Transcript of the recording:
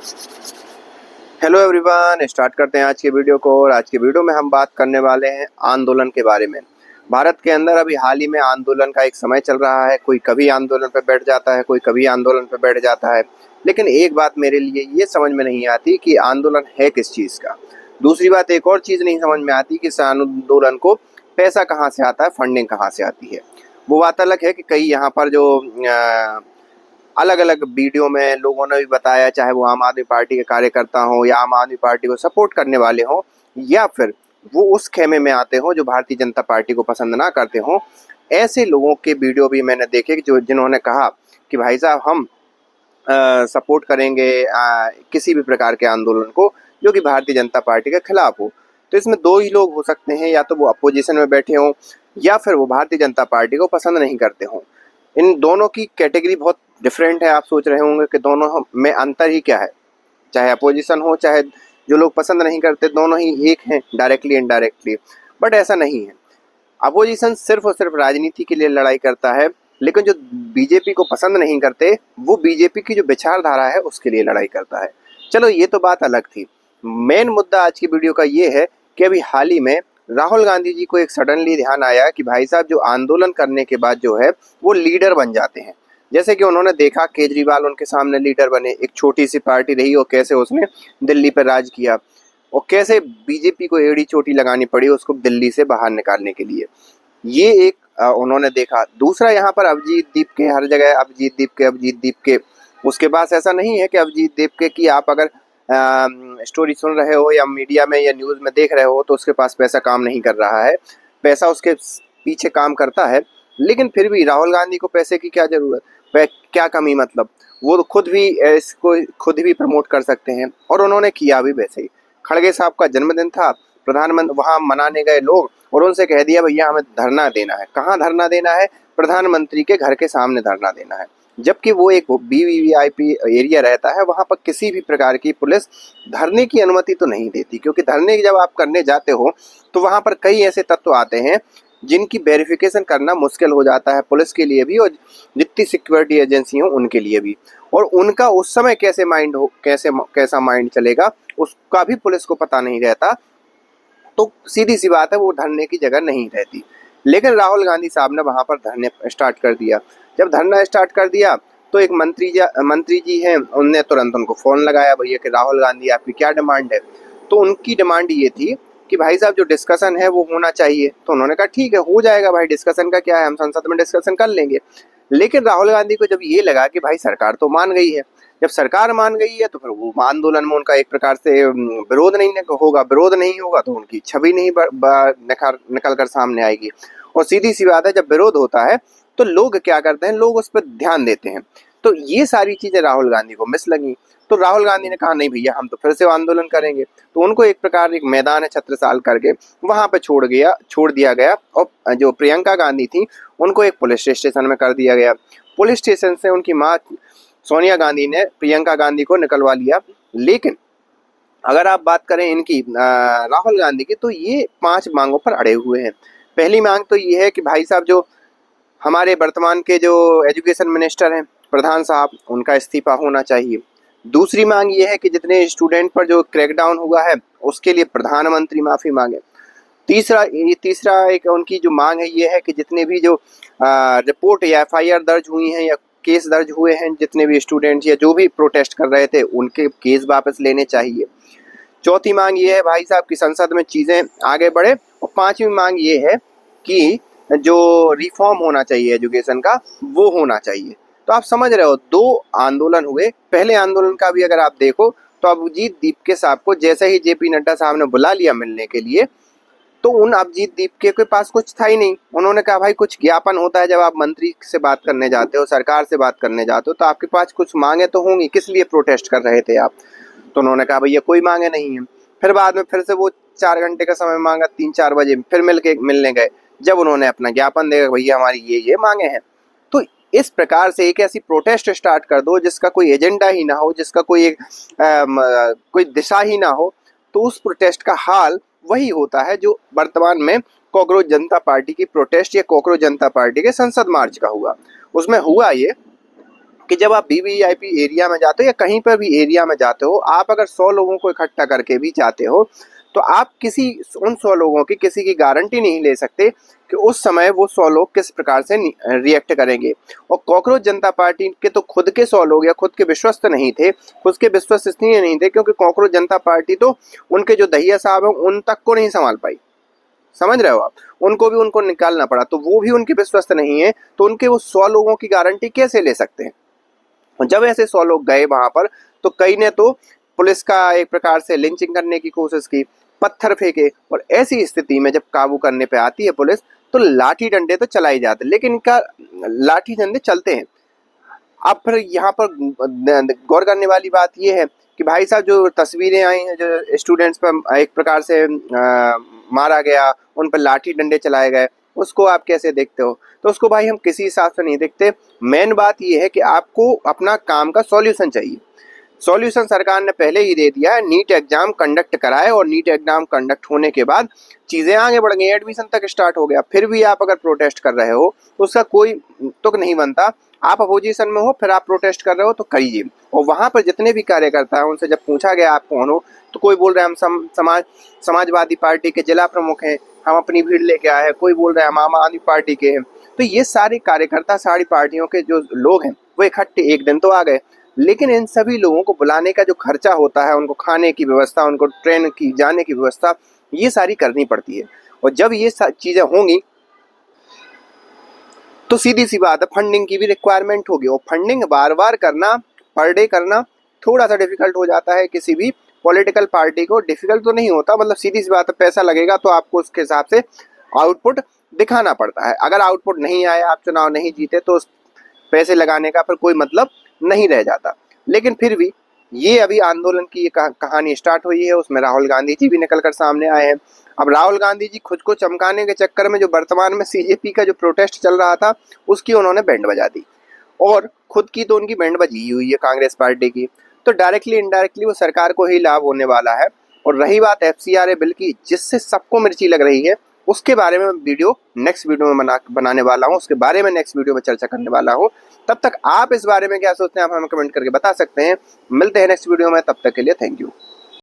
Hello everyone, start करते हैं आज के वीडियो को। और आज के वीडियो में हम बात करने वाले हैं आंदोलन के बारे में। भारत के अंदर अभी हाल ही में आंदोलन का एक समय चल रहा है। कोई कभी आंदोलन पर बैठ जाता है, कोई कभी आंदोलन पर बैठ जाता है। लेकिन एक बात मेरे लिए ये समझ में नहीं आती कि आंदोलन है किस चीज़ का। दूसरी बात एक और चीज़ नहीं समझ में आती कि इस आंदोलन को पैसा कहाँ से आता है, फंडिंग कहाँ से आती है। वो बात अलग है कि कई यहाँ पर जो अलग अलग वीडियो में लोगों ने भी बताया, चाहे वो आम आदमी पार्टी के कार्यकर्ता हों या आम आदमी पार्टी को सपोर्ट करने वाले हों, या फिर वो उस खेमे में आते हों जो भारतीय जनता पार्टी को पसंद ना करते हों। ऐसे लोगों के वीडियो भी मैंने देखे जो जिन्होंने कहा कि भाई साहब हम सपोर्ट करेंगे किसी भी प्रकार के आंदोलन को जो कि भारतीय जनता पार्टी के खिलाफ हो। तो इसमें दो ही लोग हो सकते हैं, या तो वो अपोजिशन में बैठे हों या फिर वो भारतीय जनता पार्टी को पसंद नहीं करते हों। इन दोनों की कैटेगरी बहुत डिफरेंट है। आप सोच रहे होंगे कि दोनों में अंतर ही क्या है, चाहे अपोजिशन हो चाहे जो लोग पसंद नहीं करते, दोनों ही एक हैं डायरेक्टली इनडायरेक्टली। बट ऐसा नहीं है। अपोजिशन सिर्फ और सिर्फ राजनीति के लिए लड़ाई करता है, लेकिन जो बीजेपी को पसंद नहीं करते वो बीजेपी की जो विचारधारा है उसके लिए लड़ाई करता है। चलो ये तो बात अलग थी। मेन मुद्दा आज की वीडियो का ये है कि अभी हाल ही में राहुल गांधी जी को एक सडनली ध्यान आया कि भाई साहब जो आंदोलन करने के बाद जो है वो लीडर बन जाते हैं। जैसे कि उन्होंने देखा केजरीवाल उनके सामने लीडर बने, एक छोटी सी पार्टी रही और कैसे उसने दिल्ली पर राज किया और कैसे बीजेपी को एड़ी चोटी लगानी पड़ी उसको दिल्ली से बाहर निकालने के लिए। ये एक उन्होंने देखा। दूसरा यहाँ पर अभिजीत दीप के, हर जगह अभिजीत दीप के। उसके पास ऐसा नहीं है कि अभिजीत दीप के की आप अगर स्टोरी सुन रहे हो या मीडिया में या न्यूज़ में देख रहे हो तो उसके पास पैसा काम नहीं कर रहा है। पैसा उसके पीछे काम करता है, लेकिन फिर भी राहुल गांधी को पैसे की क्या ज़रूरत, क्या कमी, मतलब वो तो खुद भी इसको खुद भी प्रमोट कर सकते हैं। और उन्होंने किया भी वैसे ही। खड़गे साहब का जन्मदिन था, प्रधानमंत्री वहाँ मनाने गए लोग और उनसे कह दिया भैया हमें धरना देना है। कहाँ धरना देना है? प्रधानमंत्री के घर के सामने धरना देना है। जबकि वो एक वीवीआईपी एरिया रहता है, वहाँ पर किसी भी प्रकार की पुलिस धरने की अनुमति तो नहीं देती, क्योंकि धरने जब आप करने जाते हो तो वहाँ पर कई ऐसे तत्व आते हैं जिनकी वेरिफिकेशन करना मुश्किल हो जाता है पुलिस के लिए भी और जितनी सिक्योरिटी एजेंसी हो उनके लिए भी। और उनका उस समय कैसा माइंड चलेगा उसका भी पुलिस को पता नहीं रहता। तो सीधी सी बात है वो धरने की जगह नहीं रहती। लेकिन राहुल गांधी साहब ने वहाँ पर धरने स्टार्ट कर दिया। जब धरना स्टार्ट कर दिया तो एक मंत्री जी हैं, उनने तुरंत उनको फ़ोन लगाया, भैया कि राहुल गांधी आपकी क्या डिमांड है। तो उनकी डिमांड ये थी कि भाई साहब जो डिस्कशन है वो होना चाहिए। तो उन्होंने कहा ठीक है, हो जाएगा भाई, डिस्कशन का क्या है, हम संसद में डिस्कशन कर लेंगे। लेकिन राहुल गांधी को जब ये लगा कि भाई सरकार तो मान गई है, जब सरकार मान गई है तो फिर वो आंदोलन में उनका एक प्रकार से विरोध नहीं होगा तो उनकी छवि नहीं निकल कर सामने आएगी। और सीधी सी बात है, जब विरोध होता है तो लोग क्या करते हैं, लोग उस पर ध्यान देते हैं। तो ये सारी चीजें राहुल गांधी को मिस लगी। तो राहुल गांधी ने कहा नहीं भैया हम तो फिर से आंदोलन करेंगे। तो उनको एक प्रकार एक मैदान है छत्रसाल करके वहां पे छोड़ दिया गया। और जो प्रियंका गांधी थी उनको एक पुलिस स्टेशन में कर दिया गया। पुलिस स्टेशन से उनकी माँ सोनिया गांधी ने प्रियंका गांधी को निकलवा लिया। लेकिन अगर आप बात करें इनकी राहुल गांधी की, तो ये 5 मांगों पर अड़े हुए हैं। पहली मांग तो ये है कि भाई साहब जो हमारे वर्तमान के जो एजुकेशन मिनिस्टर हैं प्रधान साहब, उनका इस्तीफा होना चाहिए। दूसरी मांग ये है कि जितने स्टूडेंट पर जो क्रैकडाउन हुआ है उसके लिए प्रधानमंत्री माफ़ी मांगे। तीसरा एक उनकी जो मांग है ये है कि जितने भी जो रिपोर्ट या एफआईआर दर्ज हुई हैं या केस दर्ज हुए हैं, जितने भी स्टूडेंट या जो भी प्रोटेस्ट कर रहे थे उनके केस वापस लेने चाहिए। चौथी मांग ये है भाई साहब की संसद में चीज़ें आगे बढ़े। और पांचवी मांग ये है कि जो रिफॉर्म होना चाहिए एजुकेशन का वो होना चाहिए। तो आप समझ रहे हो, 2 आंदोलन हुए। पहले आंदोलन का भी अगर आप देखो तो अभिजीत दीप के साहब को जैसे ही जेपी नड्डा साहब ने बुला लिया मिलने के लिए, तो उन अभिजीत दीप के पास कुछ था ही नहीं। उन्होंने कहा भाई कुछ ज्ञापन होता है, जब आप मंत्री से बात करने जाते हो, सरकार से बात करने जाते हो, तो आपके पास कुछ मांगे तो होंगी, किस लिए प्रोटेस्ट कर रहे थे आप। तो उन्होंने कहा भैया कोई मांगे नहीं है। फिर बाद में फिर से वो 4 घंटे का समय मांगा, 3-4 बजे फिर मिलने गए। जब उन्होंने अपना ज्ञापन देखा, भैया हमारी ये मांगे हैं। तो इस प्रकार से एक ऐसी प्रोटेस्ट स्टार्ट कर दो जिसका कोई एजेंडा ही ना हो, जिसका कोई दिशा ही ना हो, तो उस प्रोटेस्ट का हाल वही होता है जो वर्तमान में कॉकरोच जनता पार्टी की प्रोटेस्ट या कॉकरोच जनता पार्टी के संसद मार्च का हुआ। उसमें हुआ ये कि जब आप वीवीआईपी एरिया में जाते हो या कहीं पर भी एरिया में जाते हो, आप अगर 100 लोगों को इकट्ठा करके भी जाते हो तो आप किसी उन 100 लोगों की किसी की गारंटी नहीं ले सकते कि उस समय वो 100 लोग किस प्रकार से रिएक्ट करेंगे। और कॉकरोच जनता पार्टी के तो खुद के 100 लोग या खुद के विश्वस्त नहीं थे, खुद के विश्वस्त इसलिए नहीं थे क्योंकि कॉकरोच जनता पार्टी तो उनके जो दहिया साहब हैं उन तक को नहीं संभाल पाई। समझ रहे हो आप, उनको निकालना पड़ा, तो वो भी उनके विश्वस्त नहीं है, तो उनके वो 100 लोगों की गारंटी कैसे ले सकते हैं। और जब ऐसे 100 लोग गए वहां पर तो कई ने तो पुलिस का एक प्रकार से लिंचिंग करने की कोशिश की, पत्थर फेंके, और ऐसी स्थिति में जब काबू करने पे आती है पुलिस तो लाठी डंडे तो चलाई जाते, लेकिन इनका लाठी डंडे चलते हैं। अब फिर यहाँ पर गौर करने वाली बात यह है कि भाई साहब जो तस्वीरें आई हैं जो स्टूडेंट्स पर एक प्रकार से मारा गया, उन पर लाठी डंडे चलाए गए, उसको आप कैसे देखते हो? तो उसको भाई हम किसी हिसाब से नहीं देखते। मेन बात यह है कि आपको अपना काम का सॉल्यूशन चाहिए। सॉल्यूशन सरकार ने पहले ही दे दिया है, नीट एग्जाम कंडक्ट कराए और नीट एग्जाम कंडक्ट होने के बाद चीज़ें आगे बढ़ गई, एडमिशन तक स्टार्ट हो गया। फिर भी आप अगर प्रोटेस्ट कर रहे हो तो उसका कोई तुक नहीं बनता। आप अपोजिशन में हो फिर आप प्रोटेस्ट कर रहे हो तो करिए। और वहाँ पर जितने भी कार्यकर्ता हैं उनसे जब पूछा गया आप कौन हो तो कोई बोल रहे हैं हम समाजवादी पार्टी के जिला प्रमुख हैं, हम अपनी भीड़ लेके आए हैं, कोई बोल रहे हैं हम आम आदमी पार्टी के हैं। तो ये सारे कार्यकर्ता सारी पार्टियों के जो लोग हैं वो इकट्ठे एक दिन तो आ गए, लेकिन इन सभी लोगों को बुलाने का जो खर्चा होता है, उनको खाने की व्यवस्था, उनको ट्रेन की जाने की व्यवस्था, ये सारी करनी पड़ती है। और जब ये चीज़ें होंगी तो सीधी सी बात है फंडिंग की भी रिक्वायरमेंट होगी, और फंडिंग बार बार करना, पर डे करना थोड़ा सा डिफिकल्ट हो जाता है। किसी भी पॉलिटिकल पार्टी को डिफिकल्ट तो नहीं होता, मतलब सीधी सी बात है पैसा लगेगा तो आपको उसके हिसाब से आउटपुट दिखाना पड़ता है। अगर आउटपुट नहीं आया, आप चुनाव नहीं जीते तो पैसे लगाने का फिर कोई मतलब नहीं रह जाता। लेकिन फिर भी ये अभी आंदोलन की ये कहानी स्टार्ट हुई है, उसमें राहुल गांधी जी भी निकल कर सामने आए हैं। अब राहुल गांधी जी खुद को चमकाने के चक्कर में जो वर्तमान में सीजेपी का जो प्रोटेस्ट चल रहा था उसकी उन्होंने बैंड बजा दी, और खुद की तो उनकी बैंड बजी हुई है कांग्रेस पार्टी की, तो डायरेक्टली इनडायरेक्टली वो सरकार को ही लाभ होने वाला है। और रही बात FCRA बिल की जिससे सबको मिर्ची लग रही है, उसके बारे में वीडियो नेक्स्ट वीडियो में बनाने वाला हूँ, उसके बारे में नेक्स्ट वीडियो में चर्चा करने वाला हूँ। तब तक आप इस बारे में क्या सोचते हैं आप हमें कमेंट करके बता सकते हैं। मिलते हैं नेक्स्ट वीडियो में, तब तक के लिए थैंक यू।